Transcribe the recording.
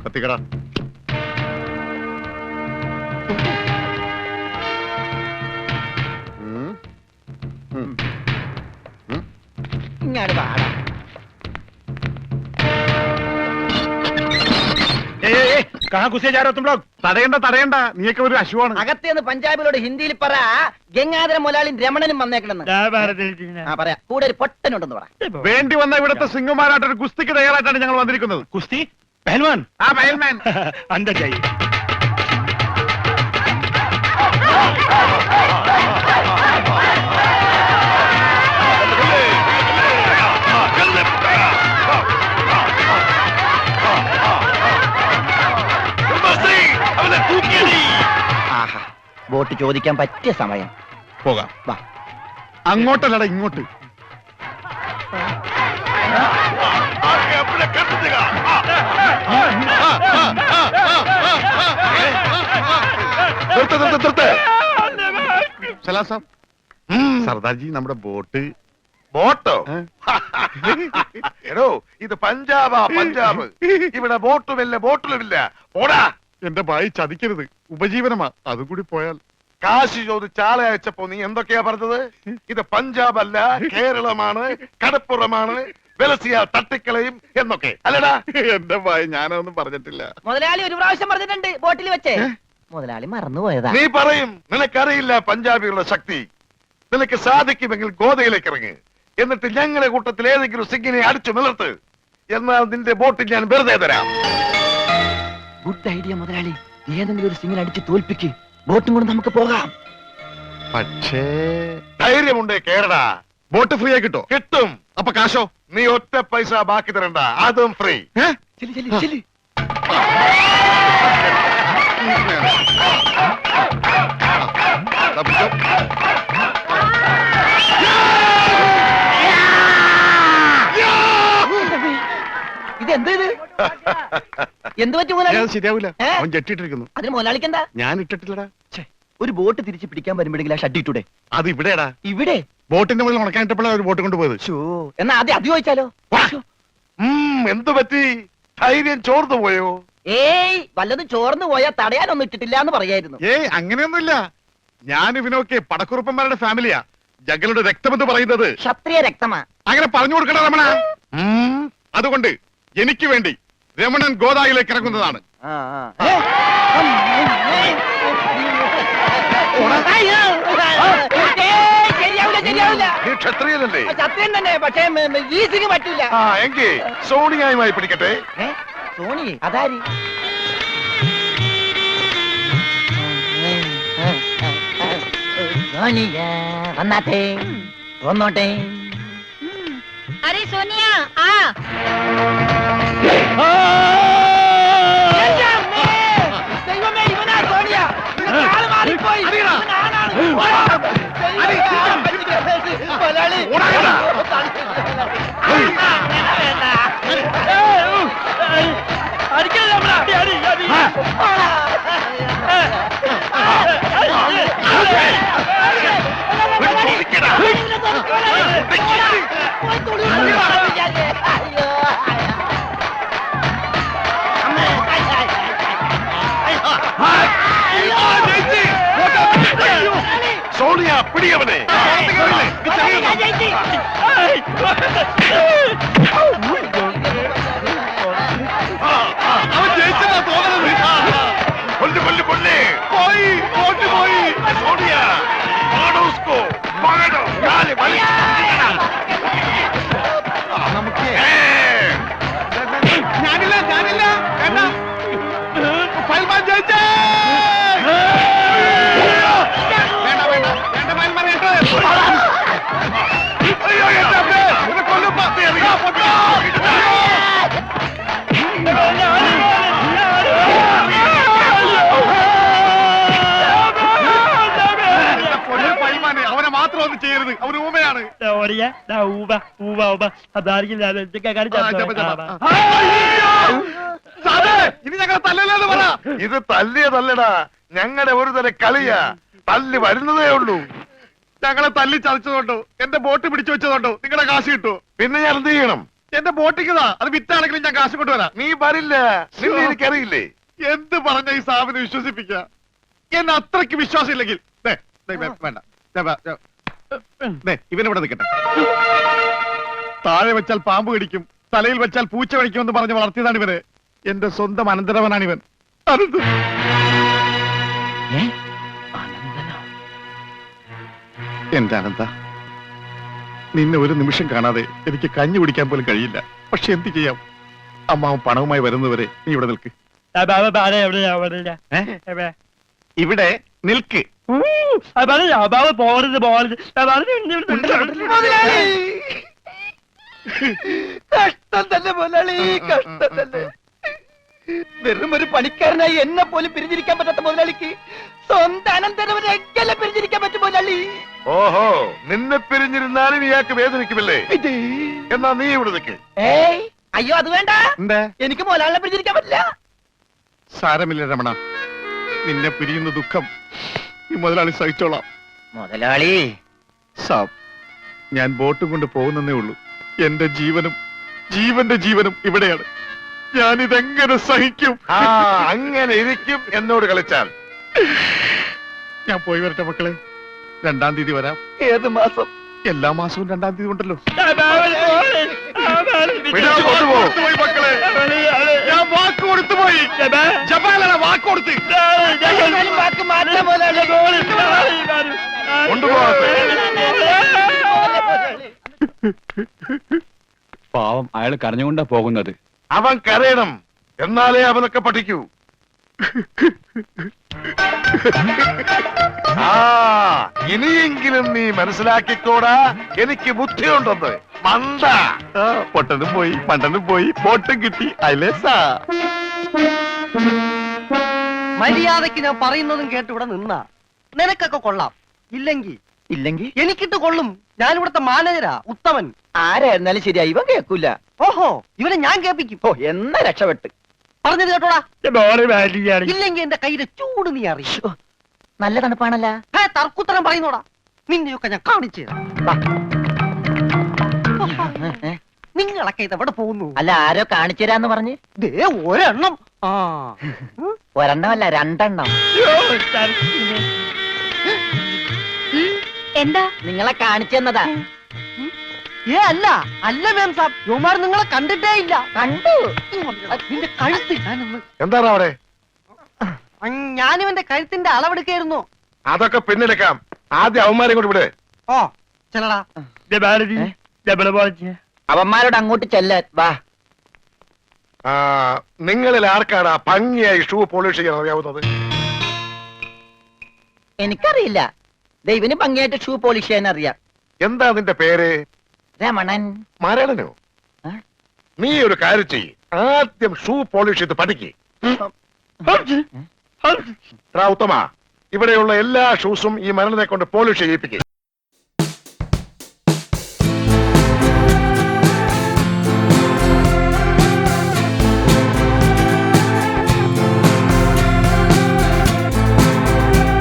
കത്തിക്കടാ. ഇങ്ങോട്ട് പാടാ. തടയണ്ട, നീയൊക്കെ ഒരു അശുവാണ്. അകത്തേന്ന് പഞ്ചാബിലോട് ഹിന്ദിയിൽ പറ, ഗംഗാധര മുതലാളിയും രമണനും വന്നേക്കണെന്ന്. പറയാ, കൂടെ ഒരു പൊട്ടനുണ്ടെന്ന് പറ. വേണ്ടി വന്ന ഇവിടുത്തെ സിംഗുമാരായിട്ടൊരു കുസ്തിക്ക് തയ്യാറായിട്ടാണ് ഞങ്ങൾ വന്നിരിക്കുന്നത്. കുസ്തി പഹൽവാൻ. ആ പഹൽമാൻ अंदर जाइए. ആഹാ, വോട്ട് ചോദിക്കാൻ പറ്റിയ സമയം. പോകാം. വാ. അങ്ങോട്ടല്ലടാ, ഇങ്ങോട്ട്. സലാം സാബ്. സർദാർജി, നമ്മുടെ ബോട്ട്. ബോട്ടോ? എടോ, ഇത് പഞ്ചാബാ, പഞ്ചാബ്. ഇവിടെ ബോട്ടുമില്ല, ബോട്ടിലുമില്ല. പോടാ. എന്റെ ഭായി ചതിക്കരുത്, ഉപജീവനമാ. അതുകൂടി പോയാൽ. കാശ് ചോദിച്ച് ആളെ അയച്ചപ്പോ നീ എന്തൊക്കെയാ പറഞ്ഞത്? ഇത് പഞ്ചാബ് അല്ല, കേരളമാണ്, കടപ്പുറമാണ്, വെലസിയ തട്ടിക്കളയും എന്നൊക്കെ അല്ലടാ. എന്റെ ഭായി, ഞാനൊന്നും പറഞ്ഞിട്ടില്ല. മുതലാളി ഒരു പ്രാവശ്യം പറഞ്ഞിട്ടുണ്ട് ബോട്ടിൽ വെച്ചേ. മുതലാളി മറന്നുപോയതാ. നീ പറയും നിനക്കറിയില്ല പഞ്ചാബികളുടെ ശക്തി. നിനക്ക് സാധിക്കുമെങ്കിൽ ഗോതയിലേക്ക് ഇറങ്ങ്. എന്നിട്ട് ഞങ്ങളുടെ കൂട്ടത്തിൽ ഏതെങ്കിലും സിംഗിനെ അടിച്ചു നിലർത്ത്. എന്നാൽ നിന്റെ ബോട്ടിൽ ഞാൻ വെറുതെ തരാം. ഗുഡ് ഐഡിയ മുതലാളി. ഏതെങ്കിലും ഒരു സിംഗിനെ അടിച്ച് തോൽപ്പിക്ക്. ബോട്ടും കൊണ്ട് നമുക്ക് പോകാം. പക്ഷേ ധൈര്യമുണ്ടേ കേരടാ. ബോട്ട് ഫ്രീ ആയി കിട്ടോ? കിട്ടും. അപ്പൊ കാശോ? നീ ഒറ്റ പൈസ ബാക്കി തരണ്ട, അതും ഫ്രീ. ചെല്ലി ചെല്ലി ചെല്ലി. ഇതെന്ത് ഇത്? എന്ത് പറ്റി മുതലാളി? ശരിയാവില്ല, ഏ? അവൻ ജെട്ടിട്ടിരിക്കുന്നു. അതിന് മുതലാളിക്കെന്താ? ഞാൻ ഇട്ടിട്ടില്ലടാ. ഒരു ബോട്ട് തിരിച്ച് പിടിക്കാൻ വരുമ്പോഴെങ്കിലും ആ ഷഡ് ഇട്ടൂടെ? അത് ഇവിടെടാ. ഇവിടെ ബോട്ടിന്റെ മുകളിൽ ഉണക്കാനിട്ടപ്പോഴാണ് ഒരു ബോട്ട് കൊണ്ടുപോയത്. എന്നാ ആദ്യം അത് ചോദിച്ചാലോ? എന്തു പറ്റി? ധൈര്യം ചോർന്നു പോയോ? ഏയ്, വല്ലതും ചോർന്നു പോയാ തടയാനൊന്നും ഇട്ടിട്ടില്ല എന്ന് പറയായിരുന്നു. ഏയ്, അങ്ങനെയൊന്നുമില്ല. ഞാൻ ഇവനൊക്കെ പടക്കുറുപ്പന്മാരുടെ ഫാമിലിയാ. ജഗലുടെ രക്തമെന്ന് പറയുന്നത് ക്ഷത്രിയ രക്തമാ. അങ്ങനെ പറഞ്ഞു കൊടുക്കണ രമണ. അതുകൊണ്ട് എനിക്ക് വേണ്ടി രമണൻ ഗോദായിലേക്ക് ഇറങ്ങുന്നതാണ്. ശരിയാവില്ല. നീ ക്ഷത്രിയനല്ലേ? സത്യം തന്നെ, പക്ഷേ ഈ സിംഗ് പറ്റൂല. എങ്കിൽ സോണിയായുമായി പിടിക്കട്ടെ. സോണി അതാരി? സോണിയ വന്നാട്ടെ, വന്നോട്ടെ. अरे सोनिया आ। ദൈവമേ, ഇവനാ സോണിയ. കാല് മാറിപ്പോയി. മുതലാളി. സോണിയ, പിടിയവനെ. അവൻ ജയിച്ചതാ തോന്നുന്നത്. കൊല്ല് കൊല്ല് കൊല്ല്. പോയി, ബോട്ട് പോയി. സോണിയ, മാടോ ഉസ്കോ, മാടോ. കാല് വലിച്ച് കൊല്ലിക്കടാ. ഞാനില്ല, ഞാനില്ല. വേണ്ട. ഫയൽമാൻ ജയിച്ചേ. വേണ്ട വേണ്ട വേണ്ട, ഫയൽമാൻ കേട്ടോ. അയ്യോ, എന്റെ അമ്മേ, എന്നെ കൊല്ലും. പത്തി എറിയാ, പൊട്ടാ. അവനെ മാത്രം ഒന്നും ചെയ്യരുത്, അവന് ഊമയാണ്. ഇനി ഞങ്ങളെ തല്ലല്ലെന്ന് പറ. ഇത് തല്ലിയതല്ലടാ, ഞങ്ങളുടെ ഒരു തരം കളിയാ. തല്ലി വരുന്നതേ ഉള്ളൂ. ഞങ്ങളെ തല്ലി ചതച്ചതുകൊണ്ടോ എന്റെ ബോട്ട് പിടിച്ചു വെച്ചതുകൊണ്ടോ നിങ്ങളുടെ കാശ് കിട്ടുമോ? പിന്നെ ഞാൻ എന്ത് ചെയ്യണം? എന്റെ ബോട്ടിക്കതാ, അത് വിറ്റാണെങ്കിലും ഞാൻ കാശ് കൊണ്ടുവരാം. നീ വരില്ല, നിന്നെ എനിക്കറിയില്ലേ. എന്ത് പറഞ്ഞ ഈ സാബിനെ വിശ്വസിപ്പിക്ക? എന്നെ അത്രയ്ക്ക് വിശ്വാസം ഇല്ലെങ്കിൽ വേണ്ട, ഇവനിവിടെ നിൽക്കട്ടെ. താഴെ വെച്ചാൽ പാമ്പ് കടിക്കും, തലയിൽ വെച്ചാൽ പൂച്ച കടിക്കുമെന്ന് പറഞ്ഞ് വളർത്തിയതാണ് ഇവര്. എന്റെ സ്വന്തം അനന്തരവനാണ് ഇവൻ. അനന്ത്. എന്റെ അനന്ത, നിന്നെ ഒരു നിമിഷം കാണാതെ എനിക്ക് കഞ്ഞി കുടിക്കാൻ പോലും കഴിയില്ല. പക്ഷെ എന്ത് ചെയ്യാം, അമ്മാവൻ പണവുമായി വരുന്നവരെ നീ ഇവിടെ നിൽക്ക്. ഇവിടെ നിൽക്ക്. കഷ്ടം തന്നെ മുതലാളി, കഷ്ടം തന്നെ. വെറും ഒരു പണിക്കാരനായി എന്നെ പോലും പിരിഞ്ഞിരിക്കാൻ പറ്റാത്ത മുതലാളിക്ക് സ്വന്തം അനന്തരവനെ എങ്ങനെ പിരിഞ്ഞിരിക്കാൻ പറ്റും മുതലാളി? ഓഹോ, നിന്നെ പിരിഞ്ഞിരുന്നാലും ഇയാൾക്ക് വേദനിക്കുമല്ലേ? എന്നാ നീ ഇവിടെ നിൽക്ക്. ഏയ് അയ്യോ, അത് വേണ്ട. എന്താ? എനിക്ക് മുതലാളിനെ പിരിഞ്ഞിരിക്കാൻ പറ്റില്ല. സാരമില്ല രമണ, നിന്നെ പിരിയുന്ന ദുഃഖം ഈ മുതലാളി സഹിച്ചോളാം. മുതലാളി സാബ്, ഞാൻ ബോട്ടും കൊണ്ട് പോകുന്നേ ഉള്ളൂ. എന്റെ ജീവനും ജീവന്റെ ജീവനും ഇവിടെയാണ്. ഞാനിതെങ്ങനെ സഹിക്കും? ആ, അങ്ങനെ ഇരിക്കും എന്നോട് കളിച്ചാൽ. ഞാൻ പോയി വരട്ടെ മക്കളെ. 2-ാം തീയതി വരാം. ഏത് മാസം? എല്ലാ മാസവും 2-ാം തീയതി ഉണ്ടല്ലോ. പിടിച്ചു കൊണ്ടുപോ. പോയി മക്കളെ, ഞാൻ വാക്ക് കൊടുത്തു പോയി. ജപാലന വാക്ക് കൊടുത്ത്. വാക്ക് മാറ്റാൻ മുതലാളി. കൊണ്ടുപോകാത്ത പാവം, അയാൾ കരഞ്ഞുകൊണ്ടാ പോകുന്നത്. അവൻ കരയണം, എന്നാലേ അവനൊക്കെ പഠിക്കൂ. ആ, ഇനിയെങ്കിലും നീ മനസ്സിലാക്കിക്കോടാ, എനിക്ക് ബുദ്ധിയുണ്ടെന്ന്. മണ്ട. പൊട്ടനും പോയി, മണ്ടനും പോയി, ബോട്ടും കിട്ടി. അയലേസാ. മര്യാദക്ക് ഞാൻ പറയുന്നതും കേട്ട് ഇവിടെ നിന്നാ നിനക്കൊക്കെ കൊള്ളാം. ഇല്ലെങ്കിൽ എനിക്കിട്ട് കൊള്ളും. ഞാൻ ഇവിടുത്തെ മാനേജരാ, ഉത്തമൻ. ആരായിരുന്നാലും ശരിയാ, ഇവൻ കേൾക്കൂല. ഓഹോ, ഇവനെ ഞാൻ കേൾപ്പിക്കും. ഓ, എന്നാ രക്ഷപ്പെട്ട്. പറഞ്ഞത് കേട്ടോടാ. ഇല്ലെങ്കിൽ എന്റെ കയ്യിലെ ചൂട് നീ അറിയും. നല്ല തണുപ്പാണല്ലോ. തർക്കുത്തരം പറയുന്നോടാ. നിന്നെയൊക്കെ ഞാൻ കാണിച്ചു തരാം. നിങ്ങളൊക്കെ ഇത് എവിടെ പോകുന്നു? അല്ല, ആരോ കാണിച്ചു തരാന്ന് പറഞ്ഞ്. ദേ ഒരെണ്ണം. ആ, ഒരെണ്ണമല്ല, 2 എന്താ? നിങ്ങളെ കാണിച്ചു തന്നതാ. അല്ല അല്ല മേം സാബ്, യുമാർ നിങ്ങളെ കണ്ടിട്ടേ ഇല്ല. കണ്ടു. നിന്റെ കഴുത്ത് ഞാനൊന്ന്. എന്താണ് അവിടെ? ഞാനിവന്റെ കഴുത്തിന്റെ അളവെടുക്കായിരുന്നു. അതൊക്കെ പിന്നെടുക്കാം. ആദ്യം അവന്മാരെ കൊണ്ട് ഇവിടെ. ഓ ചെല്ലടാ. അവന്മാരോട് അങ്ങോട്ട് ചെല്ലാൻ വാ. ആ, നിങ്ങളിൽ ആർക്കാണ് ഭംഗിയായി ഷൂ പോളിഷ് ചെയ്യാൻ അറിയാവുന്നത്? എനിക്കറിയില്ല. ദൈവന് ഭംഗിയായിട്ട് ഷൂ പോളിഷ് ചെയ്യാൻ അറിയാം. എന്താ നിന്റെ പേര്? രമണൻ. മരണനോ? നീ ഒരു കാര്യം ചെയ്യ്, ആദ്യം ഷൂ പോളിഷ് ചെയ്ത് പഠിക്ക്. ഉത്തമ, ഇവിടെയുള്ള എല്ലാ ഷൂസും ഈ മരണനെ കൊണ്ട് പോളിഷ് ചെയ്യിപ്പിക്കും.